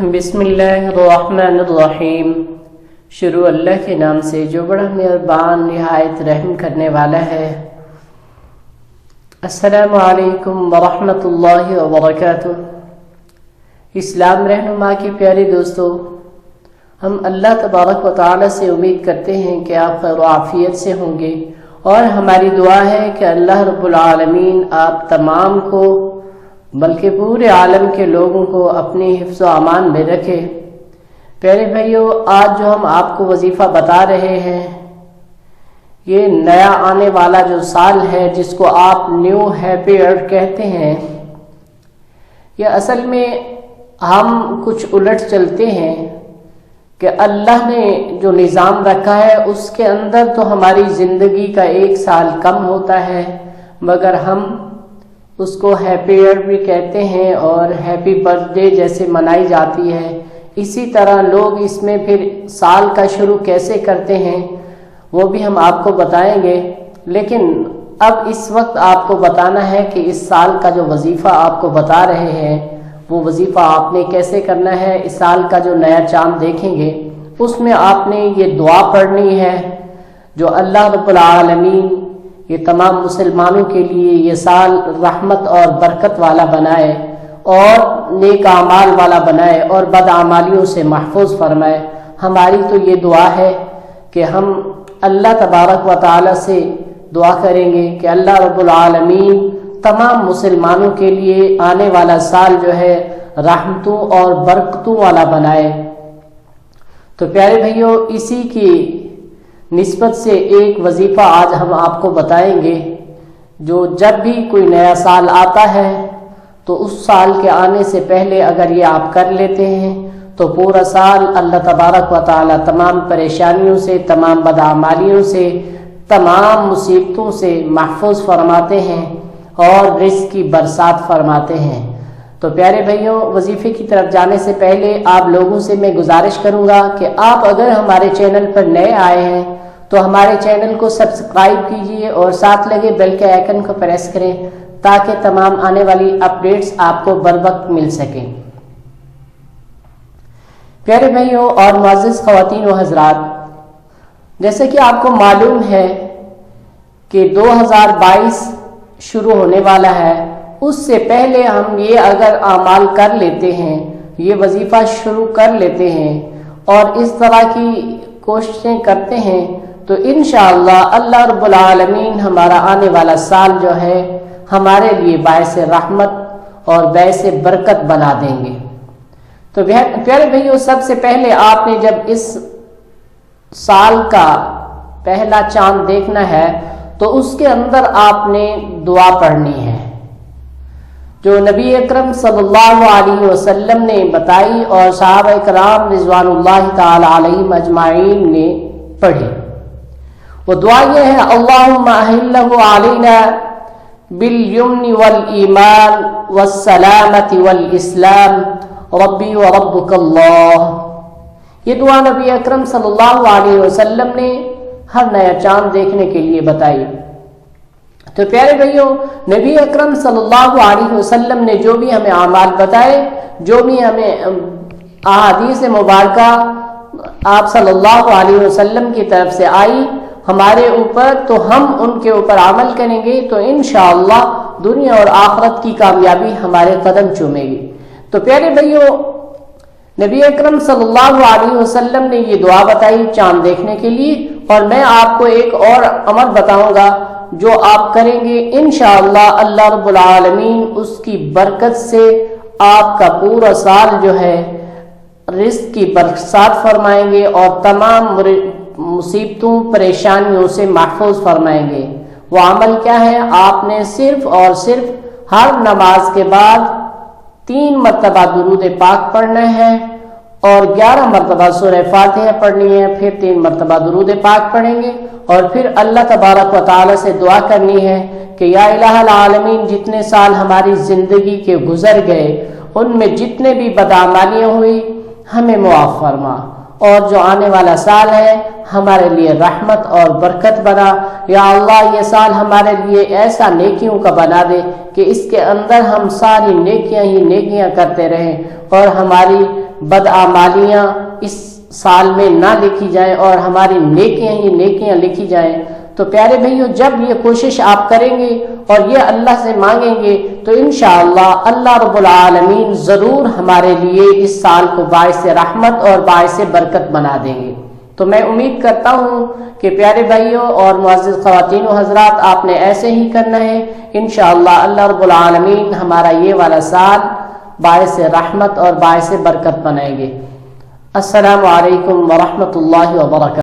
بسم اللہ الرحمن الرحیم۔ شروع اللہ کے نام سے جو بڑا مہربان نہایت رحم کرنے والا ہے۔ السلام علیکم ورحمۃ اللہ وبرکاتہ۔ اسلام رہنما کی پیارے دوستو، ہم اللہ تبارک و تعالی سے امید کرتے ہیں کہ آپ خیر و عافیت سے ہوں گے، اور ہماری دعا ہے کہ اللہ رب العالمین آپ تمام کو بلکہ پورے عالم کے لوگوں کو اپنی حفظ و امان میں رکھے۔ پیارے بھائیو، آج جو ہم آپ کو وظیفہ بتا رہے ہیں، یہ نیا آنے والا جو سال ہے جس کو آپ نیو ہیپی ایئر کہتے ہیں، یہ اصل میں ہم کچھ الٹ چلتے ہیں کہ اللہ نے جو نظام رکھا ہے اس کے اندر تو ہماری زندگی کا ایک سال کم ہوتا ہے، مگر ہم اس کو ہیپی ایئر بھی کہتے ہیں اور ہیپی برتھ ڈے جیسے منائی جاتی ہے۔ اسی طرح لوگ اس میں پھر سال کا شروع کیسے کرتے ہیں وہ بھی ہم آپ کو بتائیں گے، لیکن اب اس وقت آپ کو بتانا ہے کہ اس سال کا جو وظیفہ آپ کو بتا رہے ہیں وہ وظیفہ آپ نے کیسے کرنا ہے۔ اس سال کا جو نیا چاند دیکھیں گے اس میں آپ نے یہ دعا پڑھنی ہے جو اللہ رب العالمین یہ تمام مسلمانوں کے لیے یہ سال رحمت اور برکت والا بنائے اور نیک اعمال والا بنائے اور بد اعمالیوں سے محفوظ فرمائے۔ ہماری تو یہ دعا ہے کہ ہم اللہ تبارک و تعالی سے دعا کریں گے کہ اللہ رب العالمین تمام مسلمانوں کے لیے آنے والا سال جو ہے رحمتوں اور برکتوں والا بنائے۔ تو پیارے بھائیو، اسی کی نسبت سے ایک وظیفہ آج ہم آپ کو بتائیں گے جو جب بھی کوئی نیا سال آتا ہے تو اس سال کے آنے سے پہلے اگر یہ آپ کر لیتے ہیں تو پورا سال اللہ تبارک و تعالی تمام پریشانیوں سے، تمام بدعمالیوں سے، تمام مصیبتوں سے محفوظ فرماتے ہیں اور رزق کی برسات فرماتے ہیں۔ تو پیارے بھائیوں، وظیفے کی طرف جانے سے پہلے آپ لوگوں سے میں گزارش کروں گا کہ آپ اگر ہمارے چینل پر نئے آئے ہیں تو ہمارے چینل کو سبسکرائب کیجئے اور ساتھ لگے بیل کے آئیکن کو پریس کریں تاکہ تمام آنے والی اپڈیٹس آپ کو بر وقت مل سکیں۔ پیارے بھائیوں اور معزز خواتین و حضرات، جیسے کہ آپ کو معلوم ہے کہ 2022 شروع ہونے والا ہے، اس سے پہلے ہم یہ اگر اعمال کر لیتے ہیں، یہ وظیفہ شروع کر لیتے ہیں اور اس طرح کی کوششیں کرتے ہیں تو انشاءاللہ اللہ رب العالمین ہمارا آنے والا سال جو ہے ہمارے لیے باعث رحمت اور باعث برکت بنا دیں گے۔ تو پیارے بھائیو، سب سے پہلے آپ نے جب اس سال کا پہلا چاند دیکھنا ہے تو اس کے اندر آپ نے دعا پڑھنی ہے جو نبی اکرم صلی اللہ علیہ وسلم نے بتائی اور صحابہ کرام رضوان اللہ تعالی علیہم اجمعین نے پڑھی۔ وہ دعا یہ ہے: اللہم احلہ علینا بالیمن والایمان والسلامت والاسلام ربی وربک اللہ۔ یہ دعا نبی اکرم صلی اللہ علیہ وسلم نے ہر نیا چاند دیکھنے کے لیے بتائی۔ تو پیارے بھائیو، نبی اکرم صلی اللہ علیہ وسلم نے جو بھی ہمیں اعمال بتائے، جو بھی ہمیں احادیث مبارکہ آپ صلی اللہ علیہ وسلم کی طرف سے آئی ہمارے اوپر، تو ہم ان کے اوپر عمل کریں گے تو انشاءاللہ دنیا اور آخرت کی کامیابی ہمارے قدم چومے گی۔ تو پیارے بھائیو، نبی اکرم صلی اللہ علیہ وسلم نے یہ دعا بتائی چاند دیکھنے کے لیے، اور میں آپ کو ایک اور عمل بتاؤں گا جو آپ کریں گے انشاءاللہ اللہ رب العالمین اس کی برکت سے آپ کا پورا سال جو ہے رزق کی برسات فرمائیں گے اور تمام مصیبتوں پریشانیوں سے محفوظ فرمائیں گے۔ وہ عمل کیا ہے؟ آپ نے صرف اور صرف ہر نماز کے بعد 3 مرتبہ درود پاک پڑھنا ہے اور 11 مرتبہ سورہ فاتحہ پڑھنی ہے، پھر 3 مرتبہ درود پاک پڑھیں گے اور پھر اللہ تبارک و تعالی سے دعا کرنی ہے کہ یا الہ العالمین جتنے سال ہماری زندگی کے گزر گئے ان میں جتنے بھی بدعمالیاں ہوئی ہمیں معاف فرما، اور جو آنے والا سال ہے ہمارے لیے رحمت اور برکت بنا۔ یا اللہ یہ سال ہمارے لیے ایسا نیکیوں کا بنا دے کہ اس کے اندر ہم ساری نیکیاں ہی نیکیاں کرتے رہیں اور ہماری بدعمالیاں اس سال میں نہ لکھی جائیں اور ہماری نیکیاں ہی نیکیاں لکھی جائیں۔ تو پیارے بھائیو، جب یہ کوشش آپ کریں گے اور یہ اللہ سے مانگیں گے تو انشاءاللہ اللہ رب العالمین ضرور ہمارے لیے اس سال کو باعث رحمت اور باعث برکت بنا دیں گے۔ تو میں امید کرتا ہوں کہ پیارے بھائیوں اور معزز خواتین و حضرات، آپ نے ایسے ہی کرنا ہے۔ انشاءاللہ اللہ رب العالمین ہمارا یہ والا سال باعث رحمت اور باعث برکت بنائیں گے۔ السلام علیکم ورحمۃ اللہ وبرکاتہ۔